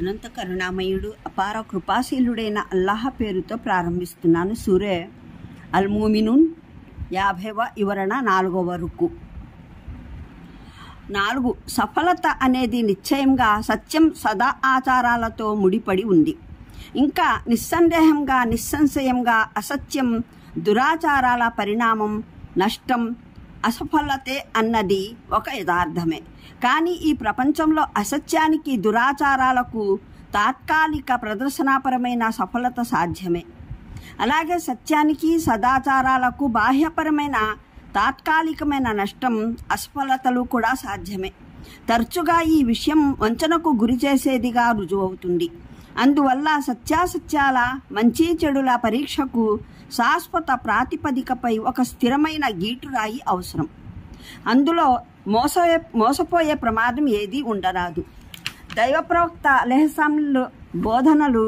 అనంత కరుణామయుడు అపార కృపాశీలుడైన అల్లాహ్ పేరుతో ప్రారంభిస్తున్నాను. సూరే అల్-ముమినూన్ 50వ వివరణ 4వ రుకు. 4. సఫలత అనేది నిశ్చయంగా సత్యం సదా ఆచారాలతో ముడిపడి ఉంది. ఇంకా నిస్సందేహంగా నిస్సంశయంగా అసత్యం దురాచారాల పరిణామం నష్టం అసఫలతే అన్నది ఒక యథార్థమే. కానీ ఈ ప్రపంచంలో అసత్యానికి దురాచారాలకు తాత్కాలిక ప్రదర్శనాపరమైన సఫలత సాధ్యమే. అలాగే సత్యానికి సదాచారాలకు బాహ్యపరమైన తాత్కాలికమైన నష్టం అసఫలతలు కూడా సాధ్యమే. తరచుగా ఈ విషయం వంచనకు గురి చేసేదిగా రుజువవుతుంది. అందువల్ల సత్యాసత్యాల మంచి చెడుల పరీక్షకు శాశ్వత ప్రాతిపదికపై ఒక స్థిరమైన గీటురాయి అవసరం. అందులో మోసపోయే ప్రమాదం ఏదీ ఉండరాదు. దైవ ప్రవక్త అలైహిస్సలాం బోధనలు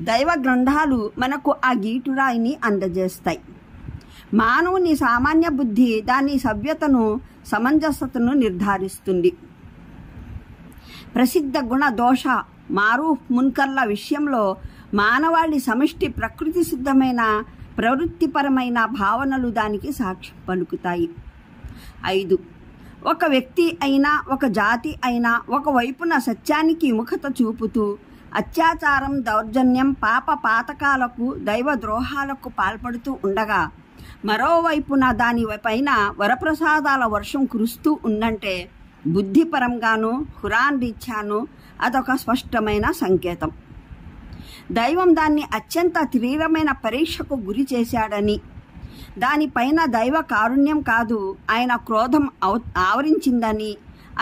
దైవ గ్రంథాలు మనకు ఆ గీటురాయిని అందజేస్తాయి. మానవుని సామాన్య బుద్ధి దాని సభ్యతను సమంజసతను నిర్ధారిస్తుంది. ప్రసిద్ధ గుణ దోష మారూఫ్ మున్కర్ల విషయంలో మానవాళి సమిష్టి ప్రకృతి సిద్ధమైన ప్రవృత్తిపరమైన భావనలు దానికి సాక్ష్యం పలుకుతాయి. 5. ఒక వ్యక్తి అయినా ఒక జాతి అయినా ఒకవైపున సత్యానికి విముఖత చూపుతూ అత్యాచారం దౌర్జన్యం పాప పాతకాలకు దైవ ద్రోహాలకు పాల్పడుతూ ఉండగా మరోవైపున దానిపైన వరప్రసాదాల వర్షం కురుస్తూ ఉందంటే బుద్ధిపరంగాను ఖురాన్ రీత్యాను అదొక స్పష్టమైన సంకేతం. దైవం దాన్ని అత్యంత తీవ్రమైన పరీక్షకు గురి చేశాడని, దానిపైన దైవ కారుణ్యం కాదు ఆయన క్రోధం ఆవరించిందని,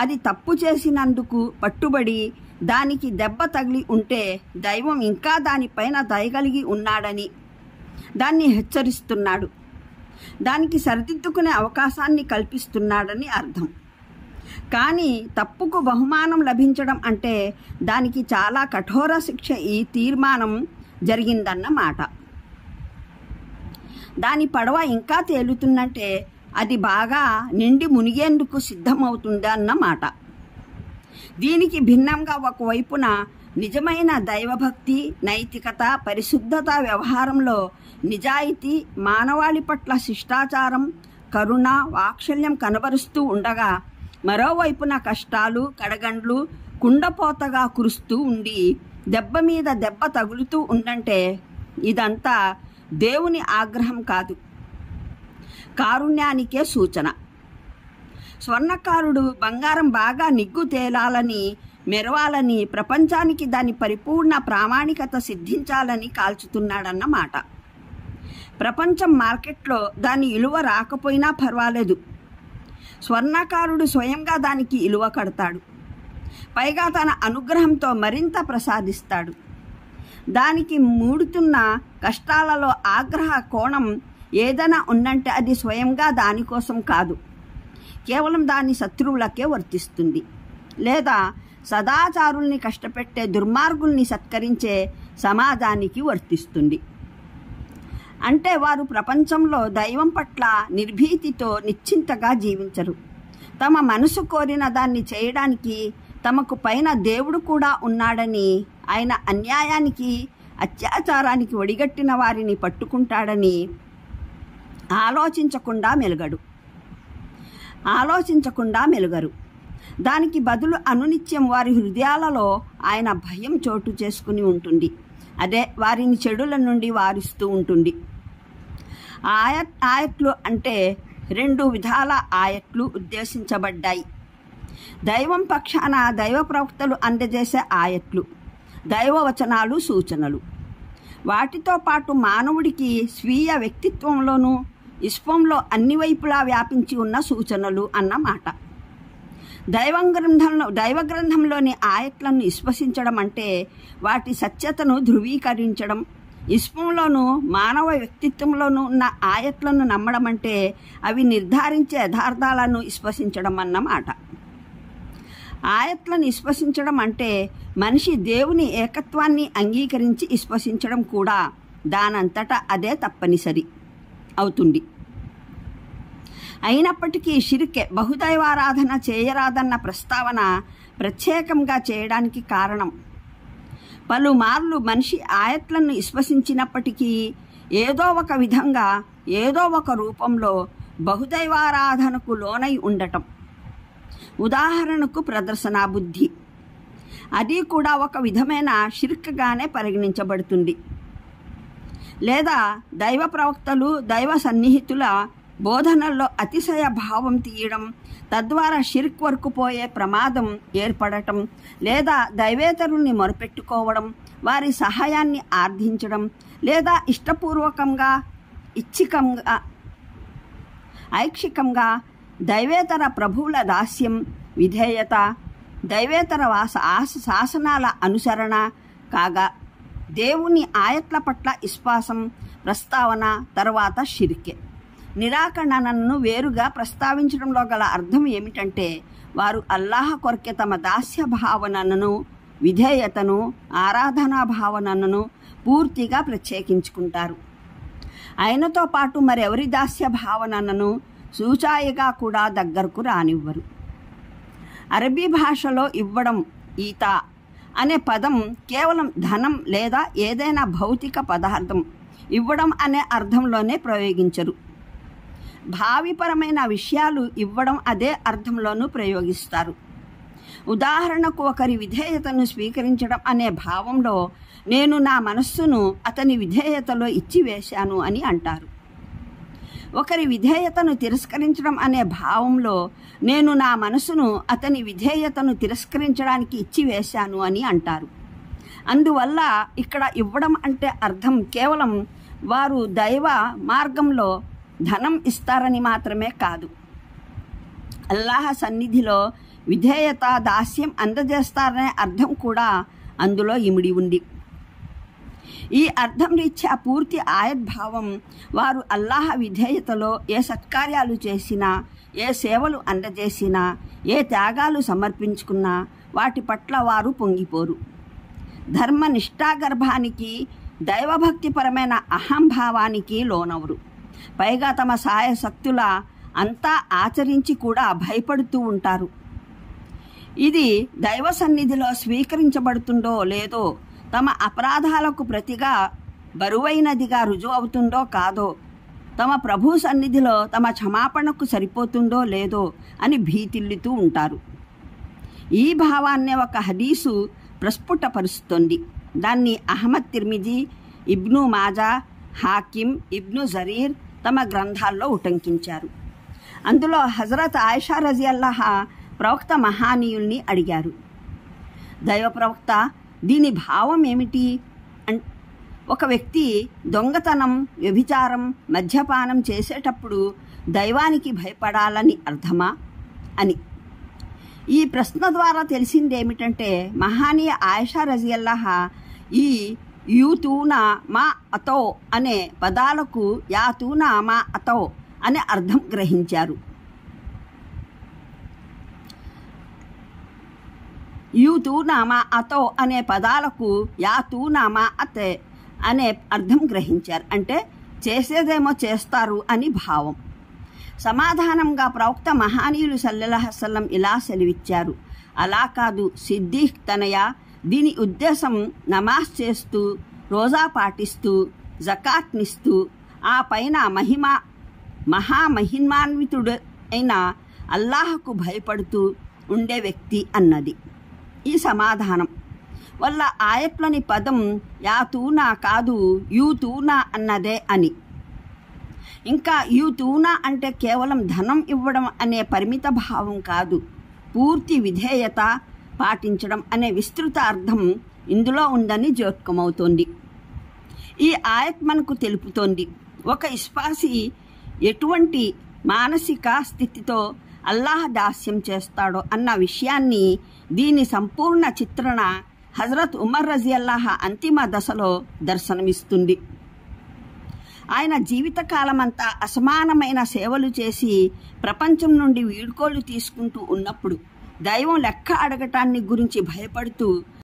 అది తప్పు చేసినందుకు పట్టుబడి దానికి దెబ్బ తగిలి ఉంటే దైవం ఇంకా దానిపైన దయగలిగి ఉన్నాడని దాన్ని హెచ్చరిస్తున్నాడు. దానికి సరిదిద్దుకునే అవకాశాన్ని కల్పిస్తున్నాడని అర్థం. కానీ తప్పుకు బహుమానం లభించడం అంటే దానికి చాలా కఠోర శిక్ష ఈ తీర్మానం జరిగిందన్నమాట. దాని పడవ ఇంకా తేలుతుందంటే అది బాగా నిండి మునిగేందుకు సిద్ధమవుతుందన్నమాట. దీనికి భిన్నంగా ఒకవైపున నిజమైన దైవభక్తి నైతికత పరిశుద్ధత వ్యవహారంలో నిజాయితీ మానవాళి పట్ల శిష్టాచారం కరుణ వాత్సల్యం కనబరుస్తూ ఉండగా మరోవైపున కష్టాలు కడగండ్లు కుండపోతగా కురుస్తూ ఉండి దెబ్బ మీద దెబ్బ తగులుతూ ఉండంటే ఇదంతా దేవుని ఆగ్రహం కాదు, కారుణ్యానికే సూచన. స్వర్ణకారుడు బంగారం బాగా నిగ్గు తేలాలని మెరవాలని ప్రపంచానికి దాని పరిపూర్ణ ప్రామాణికత సిద్ధించాలని కాల్చుతున్నాడన్నమాట. ప్రపంచం మార్కెట్లో దాని విలువ రాకపోయినా పర్వాలేదు, స్వర్ణకారుడు స్వయంగా దానికి విలువ కడతాడు. పైగా తన అనుగ్రహంతో మరింత ప్రసాదిస్తాడు. దానికి మూడుతున్న కష్టాలలో ఆగ్రహ కోణం ఏదైనా ఉందంటే అది స్వయంగా దానికోసం కాదు, కేవలం దాని శత్రువులకే వర్తిస్తుంది. లేదా సదాచారుల్ని కష్టపెట్టే దుర్మార్గుల్ని సత్కరించే సమాజానికి వర్తిస్తుంది. అంటే వారు ప్రపంచంలో దైవం పట్ల నిర్భీతితో నిశ్చింతగా జీవించరు. తమ మనసు కోరిన దాన్ని చేయడానికి తమకు పైన దేవుడు కూడా ఉన్నాడని, ఆయన అన్యాయానికి అత్యాచారానికి ఒడిగట్టిన వారిని పట్టుకుంటాడని ఆలోచించకుండా మెలుగరు. దానికి బదులు అనునిత్యం వారి హృదయాలలో ఆయన భయం చోటు చేసుకుని ఉంటుంది. అదే వారిని చెడుల నుండి వారిస్తూ ఉంటుంది. ఆయట్లు అంటే 2 విధాల ఆయట్లు ఉద్దేశించబడ్డాయి. దైవం పక్షాన దైవ ప్రవక్తలు అందజేసే ఆయట్లు, దైవవచనాలు సూచనలు. వాటితో పాటు మానవుడికి స్వీయ వ్యక్తిత్వంలోనూ విశ్వంలో అన్ని వైపులా వ్యాపించి ఉన్న సూచనలు అన్నమాట. దైవ గ్రంథంలోని ఆయట్లను విశ్వసించడం అంటే వాటి సత్యతను ధృవీకరించడం. విశ్వంలోనూ మానవ వ్యక్తిత్వంలోనూ ఉన్న ఆయట్లను నమ్మడం అంటే అవి నిర్ధారించే యథార్థాలను విశ్వసించడం అన్నమాట. ఆయట్లను విశ్వసించడం అంటే మనిషి దేవుని ఏకత్వాన్ని అంగీకరించి విశ్వసించడం కూడా దానంతటా అదే తప్పనిసరి అవుతుంది. అయినప్పటికీ షిర్కే బహుదైవారాధన చేయరాదన్న ప్రస్తావన ప్రత్యేకంగా చేయడానికి కారణం పలుమార్లు మనిషి ఆయత్లను విశ్వసించినప్పటికీ ఏదో ఒక విధంగా ఏదో ఒక రూపంలో బహుదైవారాధనకు లోనై ఉండటం. ఉదాహరణకు ప్రదర్శనా బుద్ధి, అది కూడా ఒక విధమైన షిర్క్గానే పరిగణించబడుతుంది. లేదా దైవ ప్రవక్తలు దైవ సన్నిహితుల బోధనల్లో అతిశయ భావం తీయడం, తద్వారా షిర్క్ వరకు పోయే ప్రమాదం ఏర్పడటం, లేదా దైవేతరుల్ని మొరపెట్టుకోవడం, వారి సహాయాన్ని ఆర్థించడం, లేదా ఇష్టపూర్వకంగా ఐక్షికంగా దైవేతర ప్రభువుల దాస్యం, విధేయత, దైవేతర శాసనాల అనుసరణ కాగా దేవుని ఆయత్ల పట్ల విశ్వాసం ప్రస్తావన తర్వాత షిర్కే. నిరాకరణను వేరుగా ప్రస్తావించడంలో గల అర్థం ఏమిటంటే, వారు అల్లాహ్ కొరకే తమ దాస్య భావనను, విధేయతను, ఆరాధనా భావనను పూర్తిగా ప్రత్యేకించుకుంటారు. ఆయనతో పాటు మరెవరి దాస్య భావనను సూచాయిగా కూడా దగ్గరకు రానివ్వరు. అరబీ భాషలో ఇవ్వడం, ఈతా అనే పదం కేవలం ధనం లేదా ఏదైనా భౌతిక పదార్థం ఇవ్వడం అనే అర్థంలోనే ప్రయోగించరు. భావిపరమైన విషయాలు ఇవ్వడం అదే అర్థంలోనూ ప్రయోగిస్తారు. ఉదాహరణకు ఒకరి విధేయతను స్వీకరించడం అనే భావంలో నేను నా మనస్సును అతని విధేయతలో ఇచ్చివేశాను అని అంటారు. ఒకరి విధేయతను తిరస్కరించడం అనే భావంలో నేను నా మనసును అతని విధేయతను తిరస్కరించడానికి ఇచ్చివేశాను అని అంటారు. అందువల్ల ఇక్కడ ఇవ్వడం అంటే అర్థం కేవలం వారు దైవ మార్గంలో ధనం ఇస్తారని మాత్రమే కాదు, అల్లాహ్ సన్నిధిలో విధేయత, దాస్యం అందజేస్తారనే అర్థం కూడా అందులో ఇమిడి ఉంది. ఈ అర్థం రీత్యా పూర్తి ఆయద్భావం వారు అల్లాహ్ విధేయతలో ఏ సత్కార్యాలు చేసినా, ఏ సేవలు అందజేసినా, ఏ త్యాగాలు సమర్పించుకున్నా వాటి పట్ల వారు పొంగిపోరు. ధర్మ నిష్ఠాగర్భానికి, దైవభక్తిపరమైన అహంభావానికి లోనవరు. పైగా తమ సాయశక్తుల అంతా ఆచరించి కూడా భయపడుతూ ఉంటారు. ఇది దైవ సన్నిధిలో స్వీకరించబడుతుందో లేదో, తమ అపరాధాలకు ప్రతిగా బరువైనదిగా రుజువు అవుతుందో కాదో, తమ ప్రభు సన్నిధిలో తమ క్షమాపణకు సరిపోతుందో లేదో అని భీతిల్లుతూ ఉంటారు. ఈ భావాన్నే ఒక హదీసు ప్రస్ఫుటపరుస్తుంది. దాన్ని అహ్మద్ తిర్మిజీ, ఇబ్ను మాజా, హాకిం, ఇబ్ను జరీర్ తమ గ్రంథాల్లో ఉటంకించారు. అందులో హజరత్ ఆయిషా రజియల్లాహా ప్రవక్త మహానీయుల్ని అడిగారు, దైవ ప్రవక్త, దీని భావం ఏమిటి? ఒక వ్యక్తి దొంగతనం, వ్యభిచారం, మద్యపానం చేసేటప్పుడు దైవానికి భయపడాలని అర్థమా అని. ఈ ప్రశ్న ద్వారా తెలిసిందేమిటంటే, మహానీయ ఆయిషా రజియల్లాహా ఈ యూతూనా మా అతో అనే పదాలకు యాతూనా మా అతో అనే అర్థం గ్రహించారు. యూతూనా మా అతో అనే పదాలకు యాతూనా మా అతే అనే అర్థం గ్రహించారు. అంటే చేసేదేమో చేస్తారు అని భావం. సమాధానంగా ప్రవక్త మహానీయులు సల్లల్లాహు అలైహి వసల్లం ఇలా సెలవిచ్చారు, అలా కాదు సిద్దీక్ తనయ, దీని ఉద్దేశం నమాజ్ చేస్తూ, రోజా పాటిస్తూ, జకాత్నిస్తూ, ఆ పైన మహామహిమాన్వితుడు అయిన అల్లాహకు భయపడుతూ ఉండే వ్యక్తి అన్నది. ఈ సమాధానం వల్ల ఆయట్లోని పదం యాతూనా కాదు యూతూనా అన్నదే అని. ఇంకా యూతూనా అంటే కేవలం ధనం ఇవ్వడం అనే పరిమిత భావం కాదు, పూర్తి విధేయత పాటించడం అనే విస్తృత అర్థం ఇందులో ఉందని జోత్కమవుతోంది. ఈ ఆయత్ మనకు తెలుపుతోంది, ఒక విశ్వాసి ఎటువంటి మానసిక స్థితితో అల్లాహ్ దాస్యం చేస్తాడో అన్న విషయాన్ని దీని సంపూర్ణ చిత్రణ హజరత్ ఉమర్ రజియల్లాహా అంతిమ దశలో దర్శనమిస్తుంది. ఆయన జీవితకాలమంతా అసమానమైన సేవలు చేసి ప్రపంచం నుండి వీడ్కోలు తీసుకుంటూ ఉన్నప్పుడు దైవం లెక్క అడగటాన్ని గురించి భయపడుతూ